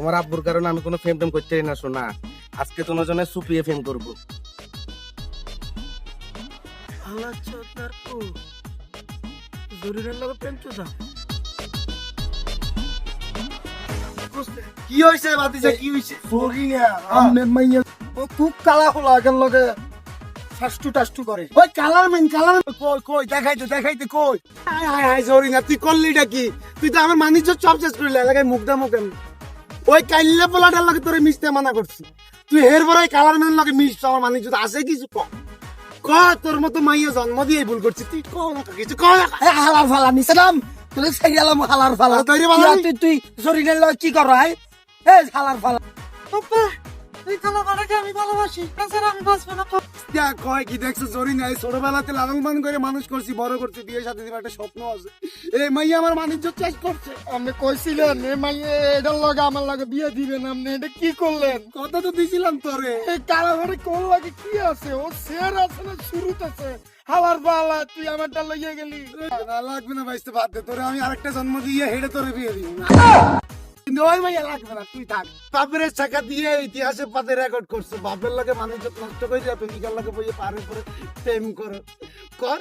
তোমার আব্বুর কারণে আমি কোনো ফেম টেম করতে না শোনা। আজকে তোমার জন্য সুপিয়ে ফেম করবো। আল্লাহ চোদার পু জরুরের লগে প্রেম চোদা কি হইছে বাতিজা, কি হইছে? সরি না আমনে মাইয়া ও খুব কালা হলো আগের লগে ফাস্টু টাস্টু করে। ওই কালার মেন কালার কই কই দেখাইতে কই। হাই হাই হাই সরি না, তুই করলিটা কি? তুই তো আমার মানিজ্য চপ শেষ করলি, এলাকায় মুখ দামো কেন? ওই কাইল্লা পোলাটার লগে তোরে মিশতে মানা করছি, তুই হের বড় কালার ম্যান লগে মিশছ, আমার মানিজ্য আছে কিছু ক ক তোর মতো মাইয়া জন্ম দিয়ে ভুল করছি, তুই ক না কিছু ক না। হালার ফালা নিছিলাম তুই সাইয়ালাম হালার ফালা তৈরি বানাবি? তুই জরুরের লগে কি কর ভাই? এ হালার ফালা বাবা তুই কালা মারাকে আমি ভালোবাসি, তাছাড়া আমি বাঁচবো না। দেখ কয় কি দেখছো, জরি নাই ছোটবেলাতে লালন পালন করে মানুষ করছি, বড় করছি, বিয়ে সাথে দিবার একটা স্বপ্ন আছে। এই মাইয়া আমার মানিজ্য চেষ্টা করছে। আপনি কইছিলেন এ মাইয়ে এটার লগে আমার লগে বিয়ে দিবেন, আপনি এটা কি করলেন? কথা তো দিছিলাম তোরে। এই কারাগারে কোন লাগে কি আছে? ও শেয়ার আছে না শুরুতে আছে? হালার বালা তুই আমারটা লইয়া গেলি। না লাগবে না ভাইস্তে, বাদ দে, তোরে আমি আরেকটা জন্ম দিয়ে হেডে তোরে বিয়ে দিব না। কিন্তু ওই মাইয়া লাগবে না, তুই থাক। বাপের টাকা দিয়ে ইতিহাসে পাতে রেকর্ড করছে, বাপের লগে মানুষ নষ্ট করে যায়, প্রেমিকার লগে বইয়ে পারে করে প্রেম কর কর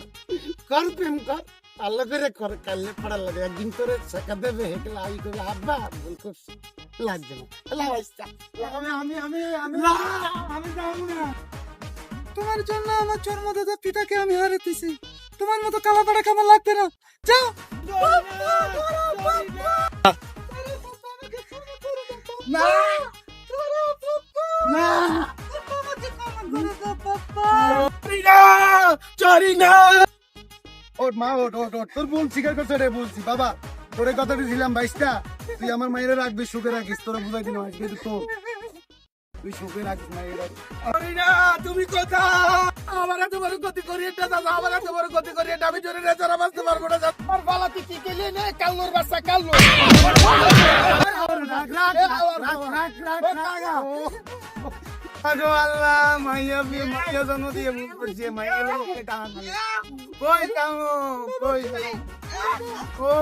কর প্রেম কর, আল্লাহ করে কর। কাল্লে পড়া লাগে, একদিন তোরে টাকা দেবে, হেকলে আই করে আব্বা ভুল করছে, লাগবে না। লা ভাইস্তা, আমি আমি আমি আমি আমি যাবো না। তোমার জন্য আমার জন্মদাতা পিতাকে আমি হারাতেছি, তোমার মতো কালা পাড়া কেমন লাগবে না? যাও না না চরি না। ওর মা ওট ওট ওট, তোর ভুল স্বীকার করছে রে, বলছি বাবা তোরে কথা দিয়েছিলাম বাইশটা, তুই আমার মায়েরা রাখবি, সুখে রাখিস, তোরা বুঝাই দিন আজকে তো তুই সুখে রাখিস মায়েরা। তুমি কথা আমার এত বড় ক্ষতি করিয়ে দাদা, আমার এত বড় ক্ষতি করিয়ে আমি জোরে রেজারা বাঁচতে পারবো না। আমার বালা তুই কি কেলে নে কাল্লোর বাচ্চা কাল্লো। আল্লাহ মাইয়া বিয়ে মাইয়া জন্ম দিয়ে ভুল করছে, মাইয়া লোকে টান কই কামো কই ও